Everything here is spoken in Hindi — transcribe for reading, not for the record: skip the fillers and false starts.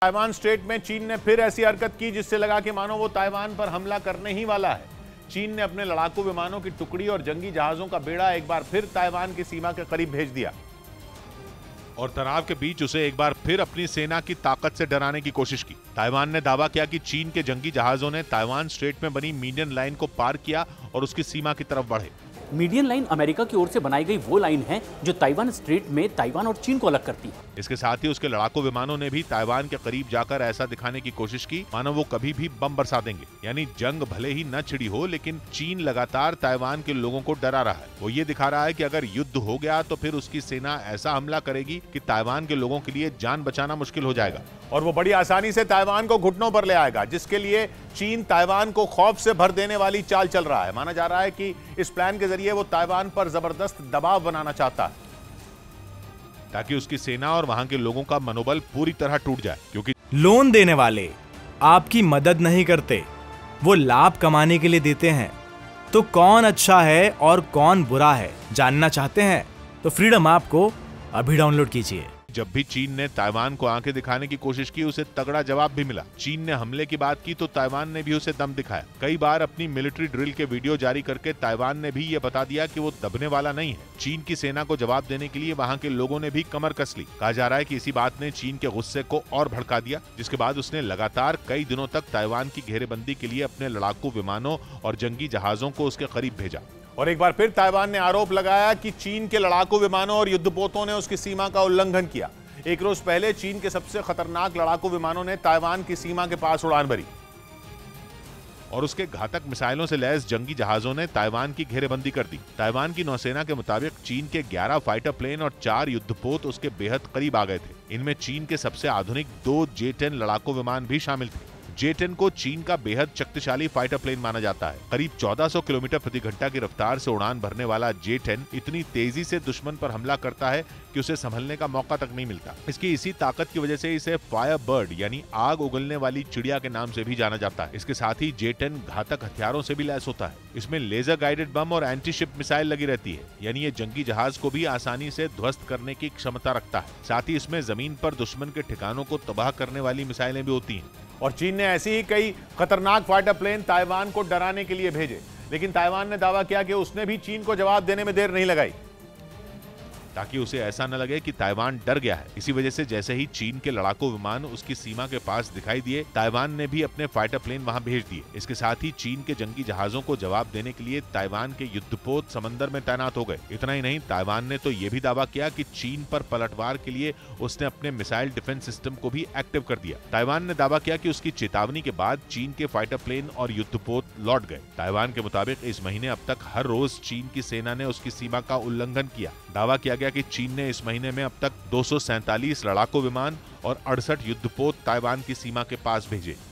ताइवान स्ट्रेट में चीन ने फिर ऐसी हरकत की जिससे लगा कि मानो वो ताइवान पर हमला करने ही वाला है। चीन ने अपने लड़ाकू विमानों की टुकड़ी और जंगी जहाजों का बेड़ा एक बार फिर ताइवान की सीमा के करीब भेज दिया और तनाव के बीच उसे एक बार फिर अपनी सेना की ताकत से डराने की कोशिश की। ताइवान ने दावा किया कि चीन के जंगी जहाजों ने ताइवान स्ट्रेट में बनी मीडियन लाइन को पार किया और उसकी सीमा की तरफ बढ़े। मीडियन लाइन अमेरिका की ओर से बनाई गई वो लाइन है जो ताइवान स्ट्रेट में ताइवान और चीन को अलग करती है। इसके साथ ही उसके लड़ाकू विमानों ने भी ताइवान के करीब जाकर ऐसा दिखाने की कोशिश की मानो वो कभी भी बम बरसा देंगे, यानी जंग भले ही न छिड़ी हो लेकिन चीन लगातार ताइवान के लोगों को डरा रहा है। वो ये दिखा रहा है कि अगर युद्ध हो गया तो फिर उसकी सेना ऐसा हमला करेगी कि ताइवान के लोगों के लिए जान बचाना मुश्किल हो जाएगा और वो बड़ी आसानी से ताइवान को घुटनों पर ले आएगा, जिसके लिए चीन ताइवान को खौफ से भर देने वाली चाल चल रहा है। माना जा रहा है कि इस प्लान के जरिए वो ताइवान पर जबरदस्त दबाव बनाना चाहता है ताकि उसकी सेना और वहां के लोगों का मनोबल पूरी तरह टूट जाए। क्योंकि लोन देने वाले आपकी मदद नहीं करते, वो लाभ कमाने के लिए देते हैं। तो कौन अच्छा है और कौन बुरा है जानना चाहते हैं तो फ्रीडम ऐप को अभी डाउनलोड कीजिए। जब भी चीन ने ताइवान को आंखें दिखाने की कोशिश की उसे तगड़ा जवाब भी मिला। चीन ने हमले की बात की तो ताइवान ने भी उसे दम दिखाया। कई बार अपनी मिलिट्री ड्रिल के वीडियो जारी करके ताइवान ने भी ये बता दिया कि वो दबने वाला नहीं है। चीन की सेना को जवाब देने के लिए वहां के लोगों ने भी कमर कस ली। कहा जा रहा है कि इसी बात ने चीन के गुस्से को और भड़का दिया, जिसके बाद उसने लगातार कई दिनों तक ताइवान की घेरेबंदी के लिए अपने लड़ाकू विमानों और जंगी जहाजों को उसके करीब भेजा। और एक बार फिर ताइवान ने आरोप लगाया कि चीन के लड़ाकू विमानों और युद्धपोतों ने उसकी सीमा का उल्लंघन किया। एक रोज पहले चीन के सबसे खतरनाक लड़ाकू विमानों ने ताइवान की सीमा के पास उड़ान भरी और उसके घातक मिसाइलों से लैस जंगी जहाजों ने ताइवान की घेरेबंदी कर दी। ताइवान की नौसेना के मुताबिक चीन के 11 फाइटर प्लेन और 4 युद्धपोत उसके बेहद करीब आ गए थे। इनमें चीन के सबसे आधुनिक 2 J-10 लड़ाकू विमान भी शामिल थे। J-10 को चीन का बेहद शक्तिशाली फाइटर प्लेन माना जाता है। करीब 1400 किलोमीटर प्रति घंटा की रफ्तार से उड़ान भरने वाला J-10 इतनी तेजी से दुश्मन पर हमला करता है कि उसे संभलने का मौका तक नहीं मिलता। इसकी इसी ताकत की वजह से इसे फायर बर्ड यानी आग उगलने वाली चिड़िया के नाम से भी जाना जाता है। इसके साथ ही J-10 घातक हथियारों से भी लैस होता है। इसमें लेजर गाइडेड बम और एंटी शिप मिसाइल लगी रहती है, यानी ये जंगी जहाज को भी आसानी से ध्वस्त करने की क्षमता रखता है। साथ ही इसमें जमीन पर दुश्मन के ठिकानों को तबाह करने वाली मिसाइलें भी होती हैं। और चीन ने ऐसी ही कई खतरनाक फाइटर प्लेन ताइवान को डराने के लिए भेजे, लेकिन ताइवान ने दावा किया कि उसने भी चीन को जवाब देने में देर नहीं लगाई ताकि उसे ऐसा न लगे कि ताइवान डर गया है। इसी वजह से जैसे ही चीन के लड़ाकू विमान उसकी सीमा के पास दिखाई दिए, ताइवान ने भी अपने फाइटर प्लेन वहां भेज दिए। इसके साथ ही चीन के जंगी जहाजों को जवाब देने के लिए ताइवान के युद्धपोत समंदर में तैनात हो गए। इतना ही नहीं, ताइवान ने तो ये भी दावा किया कि चीन पर पलटवार के लिए उसने अपने मिसाइल डिफेंस सिस्टम को भी एक्टिव कर दिया। ताइवान ने दावा किया कि उसकी चेतावनी के बाद चीन के फाइटर प्लेन और युद्धपोत लौट गए। ताइवान के मुताबिक इस महीने अब तक हर रोज चीन की सेना ने उसकी सीमा का उल्लंघन किया। दावा किया गया कि चीन ने इस महीने में अब तक 247 लड़ाकू विमान और 68 युद्धपोत ताइवान की सीमा के पास भेजे।